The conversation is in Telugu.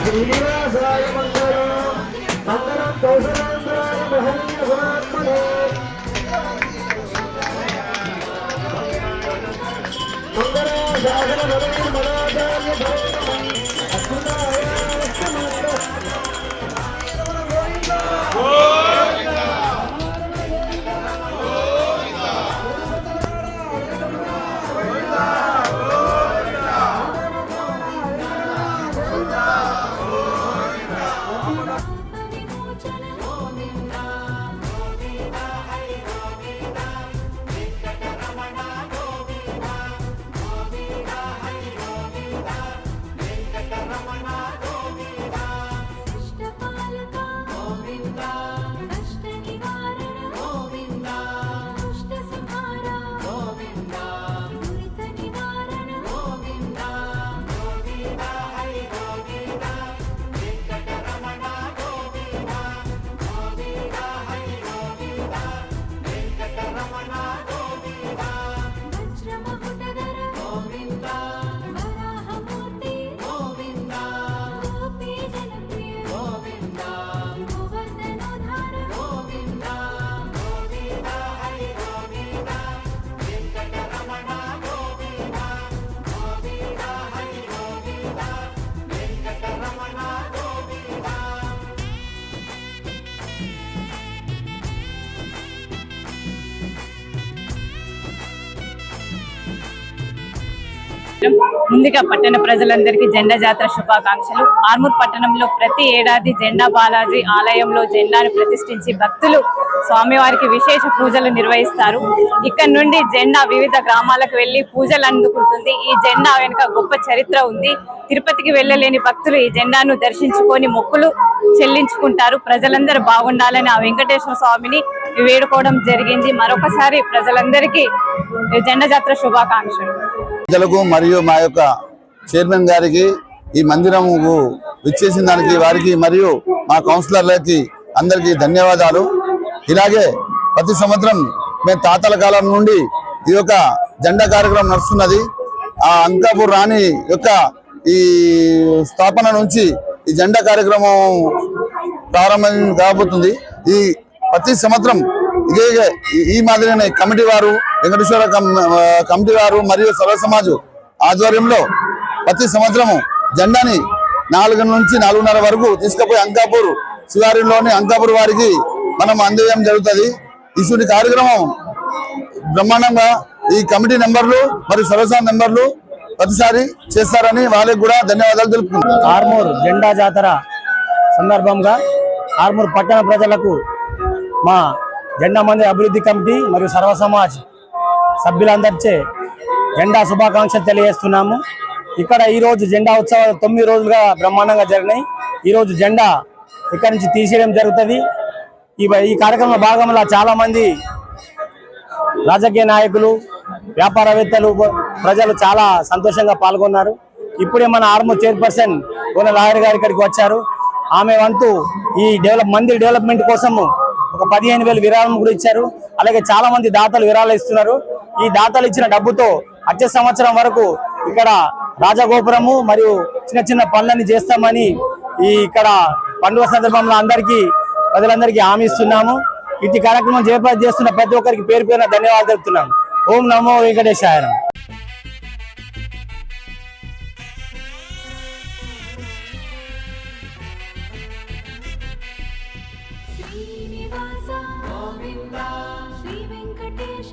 శ్రీనివాసాయ మంగళం మంగళం కౌశలేంద్రాయ మహనీయగుణాత్మనే మంగళాశాసన భవనే మనాచార్య భవనం అద్భుతాయ ముందుగా పట్టణ ప్రజలందరికీ జెండా జాతర శుభాకాంక్షలు. ఆర్మూర్ పట్టణంలో ప్రతి ఏడాది జెండా బాలాజీ ఆలయంలో జెండాను ప్రతిష్ఠించి భక్తులు స్వామివారికి విశేష పూజలు నిర్వహిస్తారు. ఇక్కడ నుండి జెండా వివిధ గ్రామాలకు వెళ్లి పూజలు అందుకుంటుంది. ఈ జెండా వెనుక గొప్ప చరిత్ర ఉంది. తిరుపతికి వెళ్ళలేని భక్తులు ఈ జెండాను దర్శించుకొని మొక్కులు చెల్లించుకుంటారు. ప్రజలందరూ బాగుండాలని ఆ వెంకటేశ్వర స్వామిని వేడుకోవడం జరిగింది. మరొకసారి ప్రజలందరికీ జెండా జాతర శుభాకాంక్షలు. మరియు మా యొక్క చైర్మన్ గారికి ఈ మందిరముకు విచ్చేసిన దానికి వారికి మరియు మా కౌన్సిలర్లకి అందరికీ ధన్యవాదాలు. ఇలాగే ప్రతి సంవత్సరం మేము తాతల కాలం నుండి ఈ యొక్క జెండా కార్యక్రమం నడుస్తున్నది. ఆ అంకాపూర్ రాణి యొక్క ఈ స్థాపన నుంచి ఈ జెండా కార్యక్రమం ప్రారంభం కాబోతుంది. ఈ ప్రతి సంవత్సరం ఇదే ఈ మాదిరిగానే కమిటీ వారు, వెంకటేశ్వర కమిటీ వారు మరియు సర్వ సమాజం ఆధ్వర్యంలో ప్రతి సంవత్సరము జెండాని 4 నుంచి 4:30 వరకు తీసుకుపోయి అంకాపూర్ శివారిలోని అంకాపూర్ వారికి మనం అందజేయడం జరుగుతుంది. ఇటువంటి కార్యక్రమం బ్రహ్మాండంగా ఈ కమిటీ మెంబర్లు మరియు సర్వసమాజ మెంబర్లు ప్రతిసారి చేస్తారని వాళ్ళకి కూడా ధన్యవాదాలు తెలుపుకుంటున్నాను. ఆర్మూర్ జెండా జాతర సందర్భంగా ఆర్మూర్ పట్టణ ప్రజలకు మా జెండా మందిర అభివృద్ధి కమిటీ మరియు సర్వసమాజ్ సభ్యులందరిచే జెండా శుభాకాంక్షలు తెలియజేస్తున్నాము. ఇక్కడ ఈరోజు జెండా ఉత్సవాలు 9 రోజులుగా బ్రహ్మాండంగా జరిగినాయి. ఈరోజు జెండా ఇక్కడ నుంచి తీసేయడం జరుగుతుంది. ఈ కార్యక్రమంలో భాగంలో చాలామంది రాజకీయ నాయకులు, వ్యాపారవేత్తలు, ప్రజలు చాలా సంతోషంగా పాల్గొన్నారు. ఇప్పుడే మన ఆర్మూర్ చైర్పర్సన్ కోన లాయర్ గారు ఇక్కడికి వచ్చారు. ఆమె వంతు ఈ మందిర్ డెవలప్మెంట్ కోసము ఒక 15,000 విరాళం కూడా ఇచ్చారు. అలాగే చాలా మంది దాతలు విరాళాలు ఇస్తున్నారు. ఈ దాతలు ఇచ్చిన డబ్బుతో వచ్చే సంవత్సరం వరకు ఇక్కడ రాజగోపురము మరియు చిన్న చిన్న పనులన్నీ చేస్తామని ఇక్కడ పండుగ సందర్భంలో ప్రజలందరికీ హామీ ఇస్తున్నాము. ఇటు కార్యక్రమం చేస్తున్న ప్రతి ఒక్కరికి పేరు పేరున ధన్యవాదాలు తెలుపుతున్నాము. ఓం నమో వెంకటేశాయ. శ్రీనివాస గోవింద శ్రీ వెంకటేశ